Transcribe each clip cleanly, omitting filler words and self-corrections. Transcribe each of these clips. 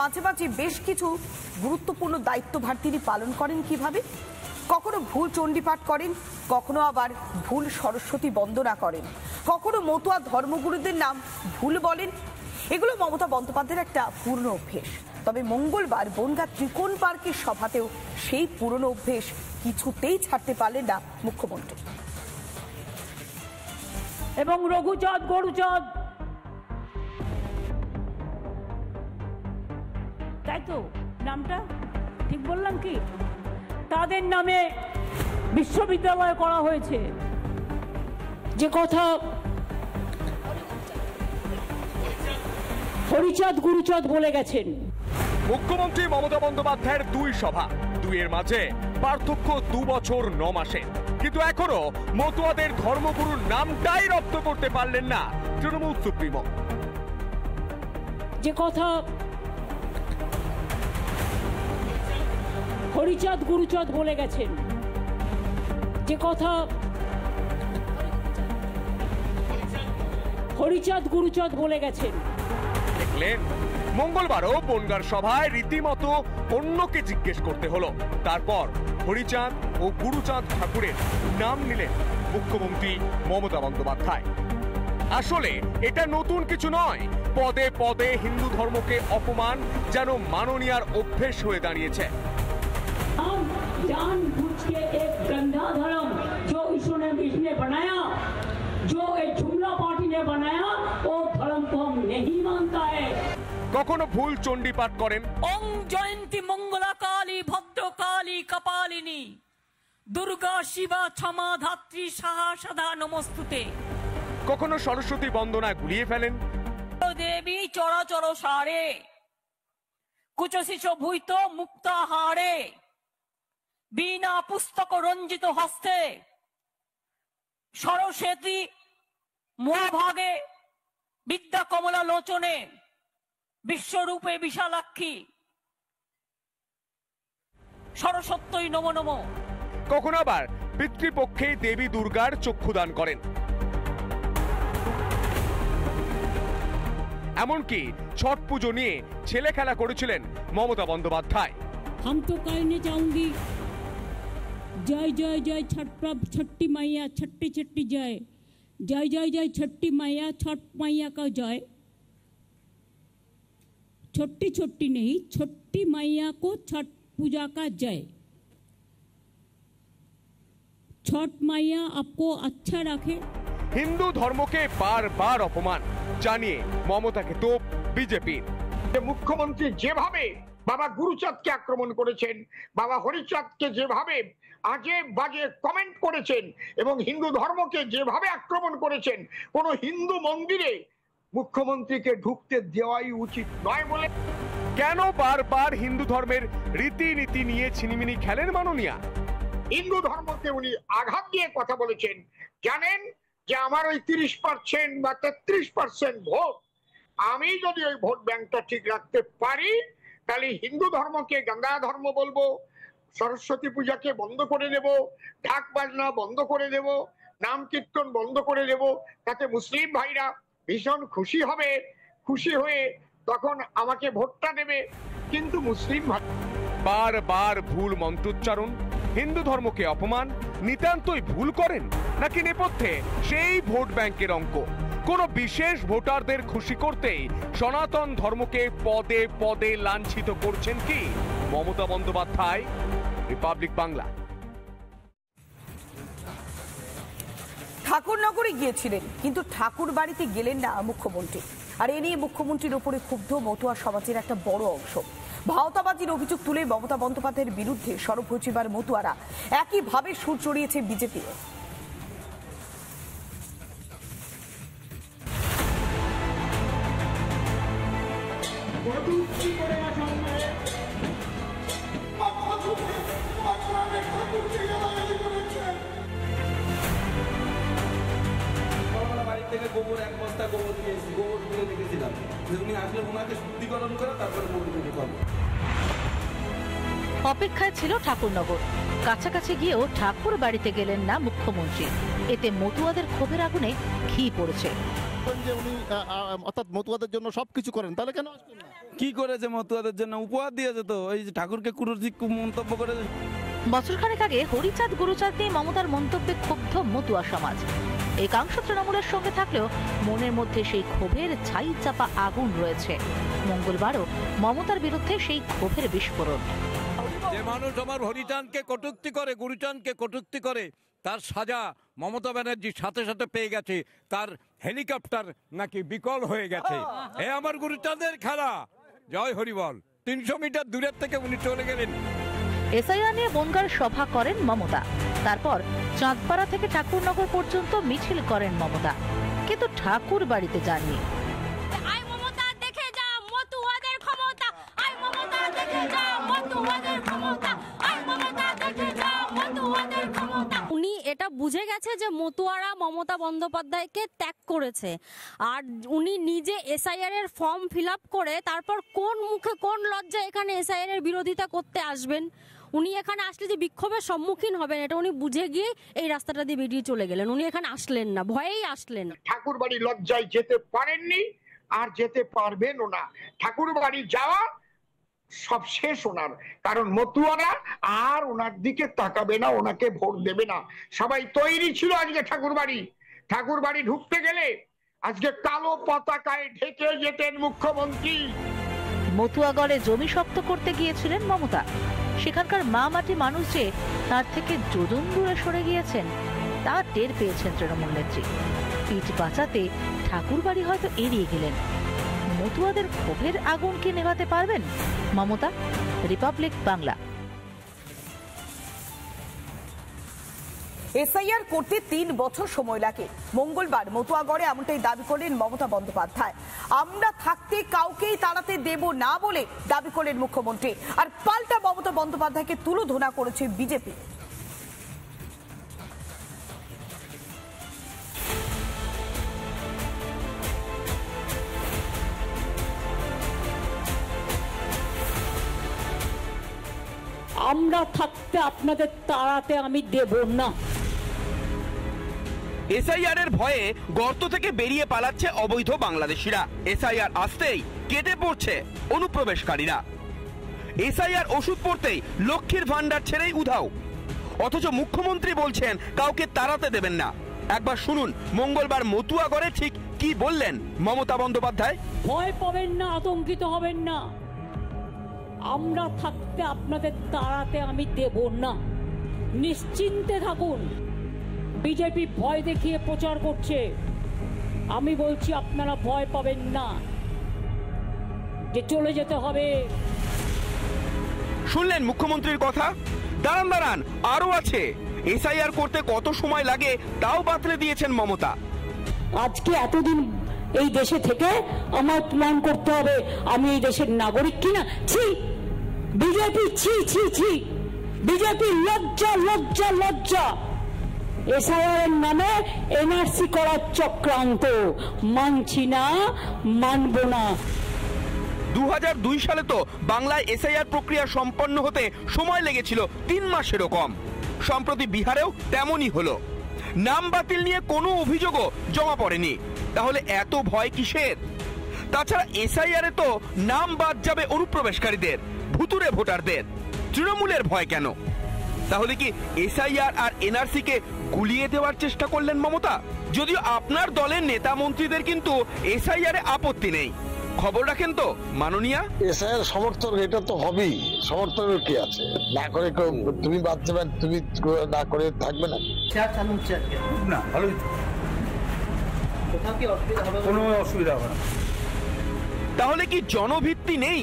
মাঝে মাঝে বেশ কিছু গুরুত্বপূর্ণ দায়িত্বভার তিনি পালন করেন কিভাবে? কখনো ভুল চণ্ডীপাঠ করেন, কখনো আবার ভুল সরস্বতী বন্দনা করেন, কখনো মতুয়া ধর্মগুরুদের নাম ভুল বলেন। এগুলো মমতা বন্দ্যোপাধ্যায়ের একটা পুরনো অভ্যেস। তবে মঙ্গলবার বনগাঁ ত্রিকোণ পার্কের সভাতেও সেই পুরনো অভ্যেস কিছুতেই ছাড়তে পারলেন না মুখ্যমন্ত্রী। এবং রঘুচাঁদ গরুচাঁদ, তাই তো নামটা ঠিক বললাম কি? তাদের নামে বিশ্ববিদ্যালয় করা হয়েছে, যে কথা হরিচাঁদ গুরুচাঁদ বলে গেছেন। মুখ্যমন্ত্রী মমতা বন্দ্যোপাধ্যায়ের দুই সভা, দুইয়ের মাঝে পার্থক্য 2 বছর 9 মাসে। কিন্তু এখনো মতুয়াদের ধর্মগুরুর নামটাই রপ্ত করতে পারলেন না তৃণমূল সুপ্রিমো। যে কথা হরিচাঁদ গুরুচাঁদ বলে গেছেন, যে কথা হরিচাঁদ গুরুচাঁদ বলে গেছেন। দেখলেন মঙ্গলবারও বনগাঁর সভায় রীতিমতো অন্যকে জিজ্ঞেস করতে হলো। তারপর হরিচাঁদ ও গুরুচাঁদ ঠাকুরের নাম নিলেন মুখ্যমন্ত্রী মমতা বন্দ্যোপাধ্যায়। আসলে এটা নতুন কিছু নয়। পদে পদে হিন্দু ধর্মকে অপমান যেন মাননীয়ার অভ্যেস হয়ে দাঁড়িয়েছে। जानबूझ के एक गंदा धर्म जो इसने बनाया, जो एक जुमला पार्टी ने बनाया, वो धर्म को हम नहीं मानता है। কখনো ভুল চণ্ডীপাঠ করেন, ওং জয়ন্তী মঙ্গলা কালী ভদ্রকালী কপালিনী দুর্গা শিবা ক্ষমা ধাত্রী সাহা সদা নমস্তুতে। কখনো সরস্বতী বন্দনা গুলিয়ে ফেলেন, দেবী চরাচর সারে কুচশিষ ভূত মুক্তাহারে বিনা পুস্তক রঞ্জিত হস্তে সরস্বতী মহাভাগে বিদ্যা কমলা লোচনে বিশ্বরূপে বিশালাক্ষী সরস্বত্যই নমো নমো। কখনো আবার পিতৃপক্ষে দেবী দুর্গার চক্ষুদান করেন। এমনকি ছট পুজো নিয়ে ছেলে খেলা করেছিলেন মমতা বন্দ্যোপাধ্যায়। हम तो कहने चाहूंगी जय जय जय छठ प्रभ छठी मैया छठी छठी जय, जय जय जय छठी मैया छठ मैया का जय। छोटी छोटी नहीं, छठी मैया को छठ पूजा का जय। छठ मैया आपको अच्छा रखे। হিন্দু ধর্মকে বারবার অপমান জানিয়ে মমতাকে তোপ বিজেপির। মুখ্যমন্ত্রী যেভাবে বাবা গুরুচাঁদকে আক্রমণ করেছেন, বাবা হরিচাঁদকে যেভাবে আজে বাজে কমেন্ট করেছেন এবং হিন্দু ধর্মকে যেভাবে আক্রমণ করেছেন, কোন হিন্দু মন্দিরে মুখ্যমন্ত্রীকে ঢুকতে দেওয়াই উচিত নয় বলে। কেন বারবার হিন্দু ধর্মের রীতিনীতি নিয়ে ছিনিমিনি খেলেন মাননীয়া? হিন্দু ধর্মকে উনি আঘাত দিয়ে কথা বলেছেন। জানেন যে আমার ওই 30% বা 33% ভোট, আমি যদি ওই ভোট ব্যাংকটা ঠিক রাখতে পারি তাহলে হিন্দু ধর্মকে গঙ্গা ধর্ম বলবো, সরস্বতী পূজাকে বন্ধ করে দেব, ঢাক বাজনা বন্ধ করে দেব, নাম কীর্তন বন্ধ করে দেব। তাতে মুসলিম ভাইরা ভীষণ খুশি হবে, খুশি হয়ে তখন আমাকে ভোটটা দেবে। কিন্তু মুসলিম ভাই বারবার ভুল মন্ত্রোচ্চারণ, হিন্দু ধর্মকে অপমান নিতান্তই ভুল করেন নাকি নেপথ্যে সেই ভোট ব্যাংকের অঙ্ক? কোন বিশেষ ভোটারদের খুশি করতেই সনাতন ধর্মকে পদে পদে লাঞ্ছিত করছেন কি মমতা বন্দ্যোপাধ্যায়? রিপাবলিক বাংলা। ঠাকুরনগরে গিয়েছিলেন, কিন্তু ঠাকুর বাড়িতে গেলেন না মুখ্যমন্ত্রী। আর এ নিয়ে মুখ্যমন্ত্রীর উপরে ক্ষুব্ধ মতুয়া সমাজের একটা বড় অংশ। ভাওতাবাজির অভিযোগ তুলে মমতা বন্দ্যোপাধ্যায়ের বিরুদ্ধে সরব হয়েছে এবার মতুয়ারা। একইভাবে সুর চড়িয়েছে বিজেপি। গোবর এক বস্তা গোবর দিয়েছি, গোবর তুলে রেখেছিলাম। উনি আসলে ওনাকে শুদ্ধিকরণ করে তারপরে গোবর দিতে পারবো। অপেক্ষায় ছিল ঠাকুরনগর। কাছাকাছি গিয়েও ঠাকুর বাড়িতে গেলেন না মুখ্যমন্ত্রী। এতে মতুয়াদের ক্ষোভের আগুনে ঘি পড়েছে। বলবেন যে উনি অর্থাৎ মতুয়াদের জন্য সবকিছু করেন, তাহলে কেন আসলেন না? কি করেছে মতুয়াদের জন্য? উপহার দিয়েছে তো, এই যে ঠাকুরকে কুরুচিক মন্তব্য করে। বছরখানেক আগে হরিচাঁদ গুরুচাঁদ নিয়ে মমতার মন্তব্যে ক্ষুব্ধ মতুয়া সমাজ। একাংশ তৃণমূলের সঙ্গে থাকলেও মনের মধ্যে সেই ক্ষোভের ছাই চাপা আগুন রয়েছে। মঙ্গলবারও মমতার বিরুদ্ধে সেই ক্ষোভের বিস্ফোরণ। যে মানুষ আমার হরিচাঁদকে কটূক্তি করে, গুরুচাঁদকে কটূক্তি করে, তার সাজা মমতা ব্যানার্জি সাথে সাথে পেয়ে গেছে। তার হেলিকপ্টার নাকি বিকল হয়ে গেছে। এ আমার গুরুচাঁদের খেলা। জয় হরিবল। 300 মিটার দূরের থেকে উনি চলে গেলেন। এসআইআর নিয়ে বনগাঁর সভা করেন মমতা। তারপর চাঁদপাড়া থেকে ঠাকুরনগর পর্যন্ত মিছিল করেন মমতা, কিন্তু ঠাকুর বাড়িতে যাননি। উনি এটা বুঝে গেছে যে মতুয়ারা মমতা বন্দ্যোপাধ্যায়কে ত্যাগ করেছে, আর উনি নিজে এসআইআর এর ফর্ম ফিল আপ করে তারপর কোন মুখে কোন লজ্জায় এখানে এসআইআর এর বিরোধিতা করতে আসবেন। উনি এখানে আসলে যে বিক্ষোভের সম্মুখীন হবেন এটা উনি বুঝে গিয়ে এই রাস্তাটা দিয়ে বেরিয়ে চলে গেলেন। উনি এখানে আসলেন না, ভয়েই আসলেন। ঠাকুর বাড়ি লজ্জায় যেতে পারেননি, আর যেতে পারবেনও না। ঠাকুর বাড়ি যাওয়া সব শেষ ওনার, কারণ মতুয়ারা আর ওনার দিকে তাকাবে না, ওনাকে ভোট দেবে না। সবাই তৈরি ছিল আজকে ঠাকুর বাড়ি ঢুকতে গেলে আজকে কালো পতাকায় ঢেকে যেতেন মুখ্যমন্ত্রী। মতুয়াগড়ে জমি শক্ত করতে গিয়েছিলেন মমতা। সেখানকার মা মাটি মানুষ যে তার থেকে যোজন দূরে সরে গিয়েছেন তা টের পেয়েছেন তৃণমূল নেত্রী। পিঠ বাঁচাতে ঠাকুর বাড়ি হয়তো এড়িয়ে গেলেন। মতুয়াদের ক্ষোভের আগুন কি নেভাতে পারবেন মমতা? রিপাবলিক বাংলা। এসআইআর করতে 3 বছর সময় লাগে। মঙ্গলবার মতুয়াগড়ে এমনটাই দাবি করলেন মমতা বন্দ্যোপাধ্যায়। আমরা থাকতে কাউকেই তাড়াতে দেব না বলে দাবি করলেন মুখ্যমন্ত্রী। আর পাল্টা মমতা বন্দ্যোপাধ্যায়কে তুলোধনা করেছে বিজেপি। আমরা থাকতে আপনাদের তাড়াতে আমি দেব না। এসআইআর এর ভয়ে গর্ত থেকে বেরিয়ে পালাচ্ছে অবৈধ বাংলাদেশিরা। এসআইআর আসতেই কেটে পড়ছে অনুপ্রবেশকারীরা। এসআইআর ওষুধ পড়তেই লক্ষ্মীর ভান্ডার ছেড়েই উধাও। অথচ মুখ্যমন্ত্রী বলছেন কাউকে তাড়াতে দেবেন না। একবার শুনুন মঙ্গলবার মতুয়াগড়ে ঠিক কি বললেন মমতা বন্দ্যোপাধ্যায়। ভয় পাবেন না, আতঙ্কিত হবেন না। আমরা থাকতে আপনাদের তাড়াতে আমি দেব না, নিশ্চিন্তে থাকুন। বিজেপি ভয় দেখিয়ে প্রচার করছে, আমি বলছি আপনারা ভয় পাবেন না যে চলে যেতে হবে। শুনলেন মুখ্যমন্ত্রীর কথা। দাঁড়ান আরো আছে। এসআইআর করতে কত সময় লাগে তাও বাতলে দিয়েছেন মমতা। আজকে এতদিন এই দেশে থেকে আমার প্রমাণ করতে হবে আমি এই দেশের নাগরিক কিনা। ছি বিজেপি, ছি ছি ছি বিজেপি, লজ্জা লজ্জা লজ্জা। এসআইআর এর নামে এনআরসি করার চক্রান্ত, মানছি না, মানব না। 2002 সালে তো বাংলায় এসআইআর প্রক্রিয়া সম্পন্ন হতে সময় লেগেছিল 3 মাসেরও কম। সম্প্রতি বিহারেও তেমনই হলো। নাম বাতিল নিয়ে কোনো অভিযোগও জমা পড়েনি। তাহলে এত ভয় কিসের? তাছাড়া এসআইআর এ তো নাম বাদ যাবে অনুপ্রবেশকারীদের, ভুতুরে ভোটারদের। তৃণমূলের ভয় কেন? তাহলে কি এসআইআর আর এনআরসি কে গুলিয়ে দেওয়ার চেষ্টা করলেন মমতা? যদিও আপনার দলের নেতা মন্ত্রীদের কিন্তু এসআইআর এ আপত্তি নেই। খবর রাখেন তো মাননীয়া? এসআইআর সমর্থন এটা তো হবেই, সমর্থনের কি আছে? না করে তুমি বাদ যাবে, তুমি না করে থাকবে না। না ভালোই তো, কোথাও কি অসুবিধা হবে? কোনো অসুবিধা হবে না। তাহলে কি জনভিত্তি নেই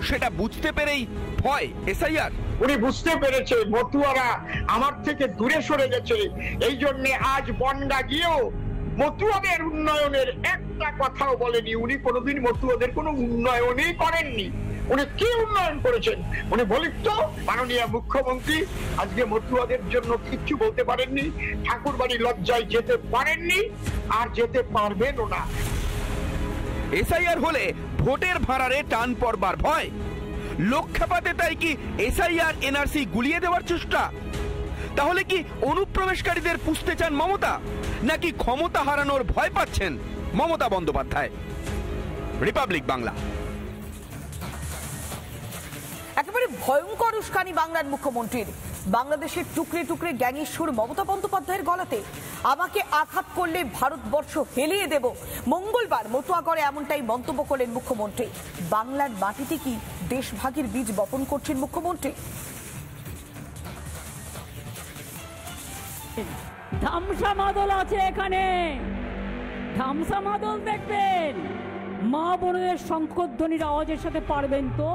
সেটা বুঝতে পেরেই ভয় এসআইআর? উনি বুঝতে পেরেছে মতুয়ারা আমার থেকে দূরে সরে গেছে। এই জন্য আজ বনগা গিয়েও মতুয়াদের উন্নয়নের একটা কথাও বলেনি। উনি কোনোদিন মতুয়াদের কোনো উন্নয়নই করেননি। উনি কি উন্নয়ন করেছেন উনি বলেন তো? মাননীয় মুখ্যমন্ত্রী আজকে মতুয়াদের জন্য কিচ্ছু বলতে পারেননি। ঠাকুর বাড়ি লজ্জায় যেতে পারেননি, আর যেতে পারবেনও না। এসআইআর হলে ভোটের ভাড়ারে টান পড়বার ভয়। লক্ষ্যপাতে তাই কি এসআইআর এনআরসি গুলিয়ে দেওয়ার চেষ্টা? তাহলে কি অনুপ্রবেশকারীদের পুষতে চান মমতা, নাকি ক্ষমতা হারানোর ভয় পাচ্ছেন? মমতা বন্দ্যোপাধ্যায়। রিপাবলিক বাংলা। একেবারে ভয়ঙ্কর উস্কানি বাংলার মুখ্যমন্ত্রীর। বাংলাদেশের টুকরে টুকরে গ্যাংয়ের সুর মমতা বন্দ্যোপাধ্যায়ের গলাতে। আমাকে আঘাত করলে ভারতবর্ষ হেলিয়ে দেব। মঙ্গলবার মতুয়াগড়ে এমনটাই মন্তব্য করলেন মুখ্যমন্ত্রী। বাংলার মাটিতে কি দেশভাগের বীজ বপন করছেন মুখ্যমন্ত্রী? ধামসা মাদল আছে এখানে, ধামসা মাদল দেখবেন। মা বোনের শঙ্খধ্বনির আওয়াজের সাথে পারবেন তো?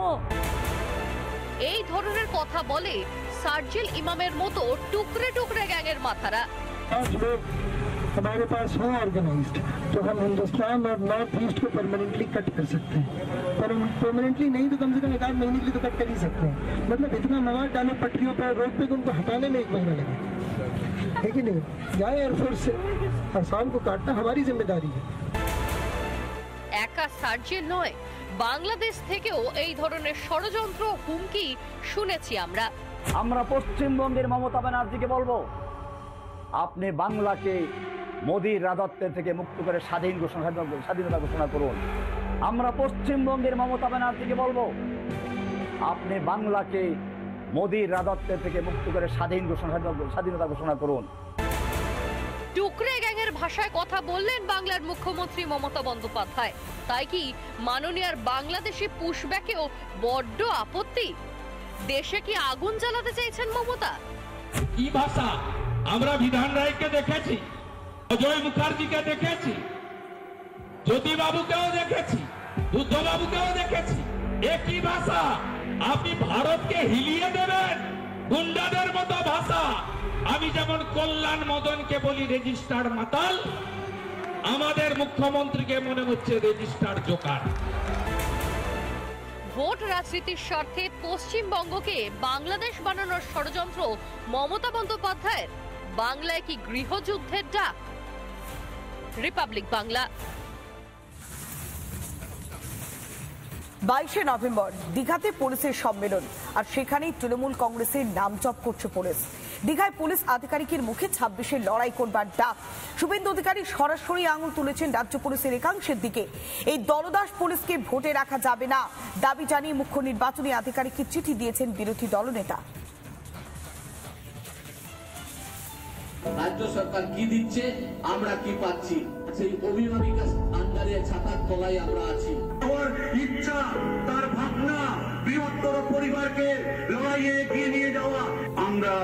এই ধরনের কথা বলে সার্জিল ইমামের মতো টুকরে টুকরে গ্যাংয়ের মাথারা। हमारे पास हो ऑर्गेनाइज्ड तो हम हिंदुस्तान और नॉर्थ ईस्ट को परमानेंटली कट कर सकते हैं, पर परमानेंटली नहीं तो कम से कम 1 महीने के लिए तो कट कर ही सकते हैं। मतलब इतना मवाद डाले पटरियों पर, रोड पे, उनको हटाने में 1 महीना लगे, है कि नहीं? जाए एयरफोर्स से, आसाम को काटना हमारी जिम्मेदारी है। একা সার্জিল নয়, বাংলাদেশ থেকেও এই ধরনের ষড়যন্ত্র হুমকি শুনেছি আমরা। আমরা পশ্চিমবঙ্গের মমতা ব্যানার্জিকে বলবো, আপনি বাংলাকে মোদির রাজত্বের থেকে মুক্ত করে স্বাধীনতা ঘোষণা করুন। আমরা পশ্চিমবঙ্গের মমতা ব্যানার্জিকে বলবো, আপনি বাংলাকে মোদির রাজত্বের থেকে মুক্ত করে স্বাধীনতা ঘোষণা করুন। টুকরে গ্যাংয়ের ভাষায় কথা বললেন বাংলার মুখ্যমন্ত্রী মমতা বন্দ্যোপাধ্যায়। তাই কি মাননীয়ার বাংলাদেশি পুশব্যাকেও বড্ড আপত্তি? দেশে কি আগুন জ্বালাতে চাইছেন মমতা? কি ভাষা? আমরা বিধান রায়কে দেখেছি, অজয় মুখার্জিকে দেখেছি, জ্যোতি বাবুকেও দেখেছি, বুদ্ধ বাবুকেও দেখেছি। একই ভাষা আপনি ভারতকে হিলিয়ে দেবেন গুন্ডাদের মতো ভাষা। আমি যেমন কল্যাণ মদনকে বলি রেজিস্টার্ড মাতাল, আমাদের মুখ্যমন্ত্রীকে মনে হচ্ছে রেজিস্টার্ড জোকার। ভোট রাজনীতির স্বার্থে পশ্চিমবঙ্গকে বাংলাদেশ বানানোর ষড়যন্ত্র মমতা বন্দ্যোপাধ্যায়ের। বাংলায় কি গৃহযুদ্ধের ডাক? রিপাবলিক বাংলা। 22শে নভেম্বর দীঘাতে পুলিশের সম্মেলন, আর সেখানেই তৃণমূল কংগ্রেসের নামজপ করছে পুলিশ। দীঘায় পুলিশ আধিকারিকের মুখে 26-এ লড়াই করবার ডাক। শুভেন্দু অধিকারী সরাসরি আঙুল তুলেছেন রাজ্য পুলিশের একাংশের দিকে। এই দলদাস পুলিশকে ভোটে রাখা যাবে না দাবি জানিয়ে মুখ্য নির্বাচনী আধিকারিককে চিঠি দিয়েছেন বিরোধী দলনেতা। রাজ্য সরকার কি দিচ্ছে, আমরা কি পাচ্ছি, সেই অভিভাবিকা আন্ডারে ছাতার তলায় আমরা আছি। ইচ্ছা, তার ভাবনা, বৃহত্তর পরিবারকে লড়াইয়ে এগিয়ে নিয়ে যাওয়া। আমরা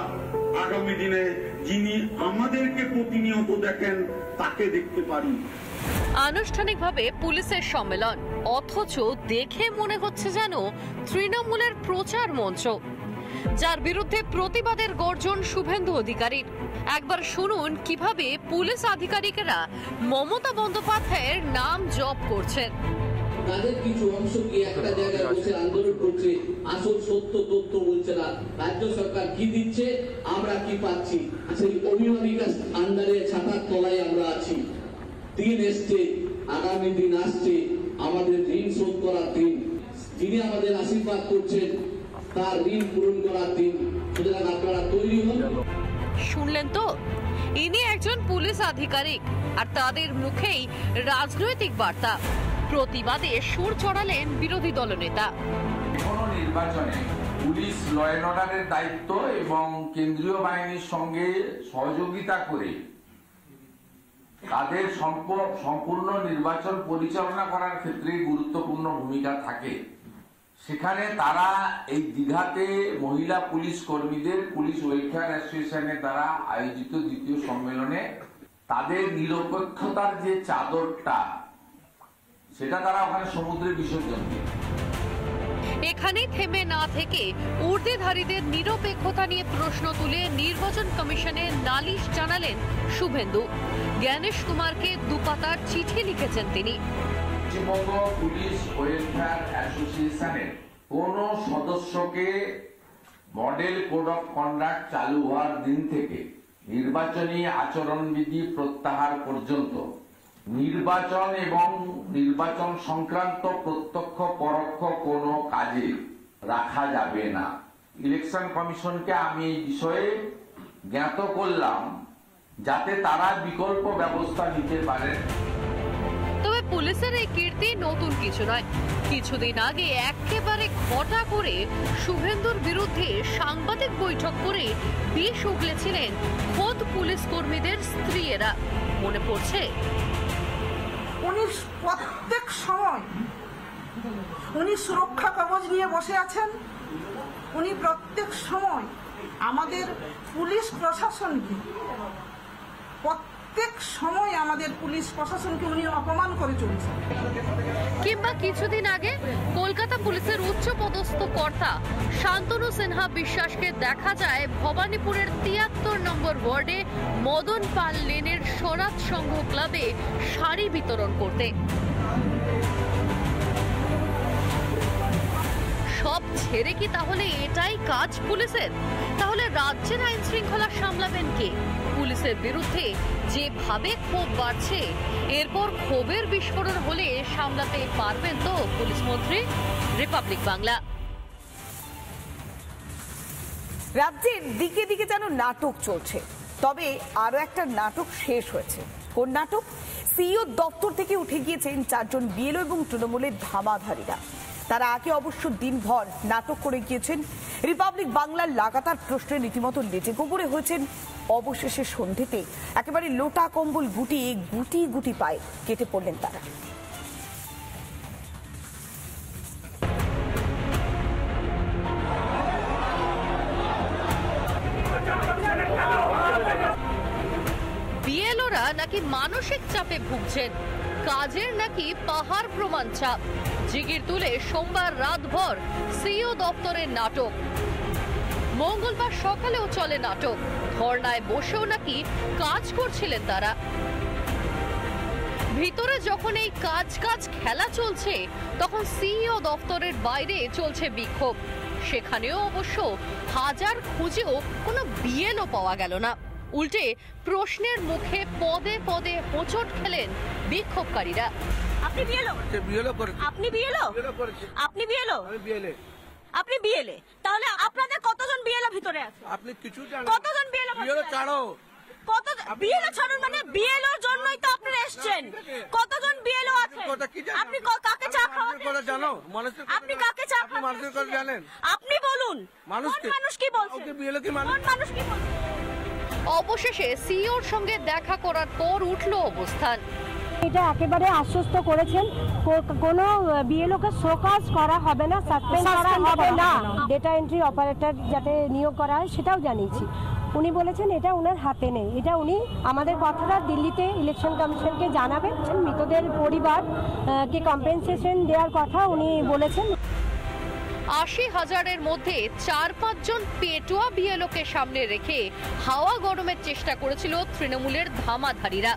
আগামী দিনে যিনি আমাদেরকে প্রতিনিয়ত দেখেন তাকে দেখতে পারি। আনুষ্ঠানিকভাবে পুলিশের সম্মেলন, অথচ দেখে মনে হচ্ছে যেন তৃণমূলের প্রচার মঞ্চ, যার বিরুদ্ধে প্রতিবাদের গর্জন শুভেন্দু অধিকারীর। একবার শুনুন কিভাবে পুলিশ আধিকারিকেরা মমতা বন্দ্যোপাধ্যায়ের নাম জপ করছেন। তাদের কিছু অংশ কি একটা জায়গায় বসে আন্দোলন করছে, আসল সত্য তথ্য বলছে না। রাজ্য সরকার কি দিচ্ছে, আমরা কি পাচ্ছি, সেই অভিভাবিকা আন্ডারে ছাতার তলায় আমরা আছি। দিন এসছে, আগামী দিন আসছে, আমাদের ঋণ শোধ করার দিন। যিনি আমাদের আশীর্বাদ করছেন তার ঋণ পূরণ করার দিন। সুতরাং আপনারা তৈরি হন। শুনলেন তো, ইনি একজন পুলিশ আধিকারিক, আর তাদের মুখেই রাজনৈতিক বার্তা। প্রতিবাদে সুর চড়ালেন বিরোধী দলনেতা। কোনো নির্বাচনে পুলিশ ল অ্যান্ড অর্ডারের দায়িত্ব এবং কেন্দ্রীয় বাহিনীর সঙ্গে সহযোগিতা করে তাদের সম্পূর্ণ নির্বাচন পরিচালনা করার ক্ষেত্রে গুরুত্বপূর্ণ ভূমিকা থাকে। সেখানে তারা এই দীঘাতে মহিলা পুলিশ কর্মীদের পুলিশ ওয়েলফেয়ার অ্যাসোসিয়েশনের দ্বারা আয়োজিত দ্বিতীয় সম্মেলনে তাদের নিরপেক্ষতার যে চাদরটা, সেটা তারা ওখানে সমুদ্রে বিসর্জন দিয়ে। এখানেই থেমে না থেকে ঊর্ধ্বধারীদের নিরপেক্ষতা নিয়ে প্রশ্ন তুলে নির্বাচন কমিশনে নালিশ জানালেন শুভেন্দু। জ্ঞানেশ কুমারকে দুপাতার চিঠি লিখেছেন তিনি। পশ্চিমবঙ্গ পুলিশ ওয়েলফেয়ার অ্যাসোসিয়েশনের কোন সদস্যকে মডেল কোড অফ কন্ডাক্ট চালু হওয়ার দিন থেকে নির্বাচনী আচরণবিধি প্রত্যাহার পর্যন্ত নির্বাচন এবং নির্বাচন সংক্রান্ত প্রত্যক্ষ পরোক্ষ কোনো কাজে রাখা যাবে না। ইলেকশন কমিশনকে আমি এই বিষয়ে জ্ঞাত করলাম যাতে তারা বিকল্প ব্যবস্থা নিতে পারেন। পুলিশের এই কীর্তি নতুন কিছু নয়। কিছুদিন আগে একেবারে ঘটা করে শুভেন্দুর বিরুদ্ধে সাংবাদিক বৈঠক করে বিষ উগলেছিলেন খোদ পুলিশ কর্মীদের স্ত্রীরা। মনে পড়ছে? উনি প্রত্যেক সময় উনি সুরক্ষা কবচ নিয়ে বসে আছেন। উনি প্রত্যেক সময় আমাদের পুলিশ প্রশাসনকে উনি অপমান করে চলছেন। কিংবা কিছুদিন আগে কলকাতা পুলিশের উচ্চ পদস্থ কর্তা শান্তনু সিনহা বিশ্বাসকে দেখা যায় ভবানীপুরের ৭৩ নম্বর ওয়ার্ডে মদন পাল লেনের স্বরাজ সংঘ ক্লাবে শাড়ি বিতরণ করতে। সব ছেড়ে কি তাহলে এটাই কাজ পুলিশের? তাহলে রাজ্যের আইন শৃঙ্খলা সামলাবেন কে? পুলিশের বিরুদ্ধে যেভাবে ক্ষোভ বাড়ছে, এরপর ক্ষোভের বিস্ফোরণ হলে সামলাতে পারবেন তো পুলিশ মন্ত্রী? রিপাবলিক বাংলা। রাজ্যের দিকে দিকে যেন নাটক চলছে, তবে আরো একটা নাটক শেষ হয়েছে। কোন নাটক? সিইও দপ্তর থেকে উঠে গিয়েছেন 4 জন বিএলও এবং তৃণমূলের ধামাধারীরা। তারা আগে অবশ্য দিনভর নাটক করে গিয়েছেন। রিপাবলিক বাংলার লাগাতার প্রশ্নে রীতিমতো লেটে গোবরে হয়েছেন। অবশেষে সন্ধেতে একেবারে লোটা কম্বল গুটিয়ে গুটি গুটি পায়ে কেটে পড়লেন তারা। বিএলওরা নাকি মানসিক চাপে ভুগছেন, কাজের নাকি পাহাড় প্রমাণ চাপ। জিগির তুলে সোমবার রাতভর সিইও দপ্তরের নাটক। মঙ্গলবার সকালেও চলে নাটক। ধর্নায় বসেও নাকি কাজ করছিলেন তারা। ভিতরে যখন এই কাজ খেলা চলছে, তখন সিইও দপ্তরের বাইরে চলছে বিক্ষোভ। সেখানেও অবশ্য হাজার খুঁজেও কোনো বিএলও পাওয়া গেল না। উল্টে প্রশ্নের মুখে পদে পদে হোঁচট খেলেন বিক্ষোভকারীরা। আপনি বিএলও? আপনি বিএলও? আপনি বিএলও? আপনি বিএলএ? তাহলে আপনাদের কতজন বিএলও ভিতরে আছে? আপনি কিছু জানেন? কতজন বিএলও? ছাড়ো। কত বিএলও ছাড়ুন, মানে বিএলওর জন্যই তো আপনারা এসেছেন। কতজন বিএলও আছে? আপনি কাকে চা খাওয়াতে জানো? আপনি কাকে চা মানুষের কথা জানেন? আপনি বলুন। মানুষ কি বলছে? বিএলও কি মানুষ? মানুষ কি বলছে? অবশেষে সিইওর সঙ্গে দেখা করার পর উঠল অবস্থান। এটা একেবারে আশ্বস্ত করেছেন, কোনো বিএলওকে শোকজ করা হবে না, সাসপেন্ড করা হবে না। ডেটা এন্ট্রি অপারেটর যাতে নিয়োগ করা হয় সেটাও জানিয়েছি। উনি বলেছেন এটা ওনার হাতে নেই। এটা উনি আমাদের কথাটা দিল্লিতে ইলেকশন কমিশনকে জানাবেন। মৃতদের পরিবারকে কম্পেনসেশন দেওয়ার কথা উনি বলেছেন। ৮০,০০০-এর মধ্যে ৪-৫ জন পেটোয়া বিএলওকে সামনে রেখে হাওয়া গরমের চেষ্টা করেছিল তৃণমূলের ধামাধারীরা।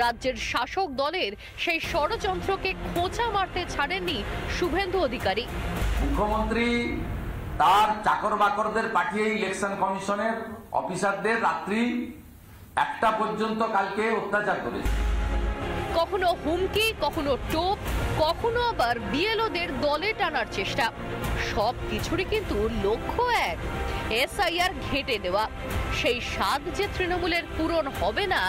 রাজ্যের শাসক দলের সেই ষড়যন্ত্রকে খোঁচা মারতে ছাড়েননি শুভেন্দু অধিকারী। মুখ্যমন্ত্রী তার চাকর বাকরদের পাঠিয়ে ইলেকশন কমিশনের অফিসারদের রাত্রি 1টা পর্যন্ত কালকে অত্যাচার করেছে। কখনো হুমকি, কখনো টোপ, কখনো আবার বিএলওদের দলে টানার চেষ্টা। সব কিছুরই কিন্তু লক্ষ্য এক, এসআইআর ঘেঁটে দেওয়া। সেই স্বাদ যে তৃণমূলের পূরণ হবে না,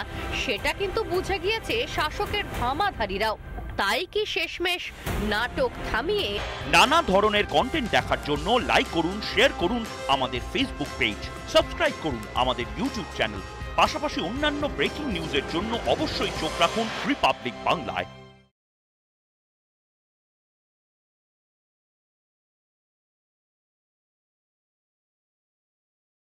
সেটা কিন্তু বুঝে গিয়েছে শাসকের ধামাধারীরাও। তাই কি শেষমেশ নাটক থামিয়ে নানা ধরনের কন্টেন্ট দেখার জন্য লাইক করুন, শেয়ার করুন আমাদের ফেসবুক পেজ, সাবস্ক্রাইব করুন আমাদের ইউটিউব চ্যানেল। পাশাপাশি অন্যান্য ব্রেকিং নিউজের জন্য অবশ্যই চোখ রাখুন রিপাবলিক বাংলায়।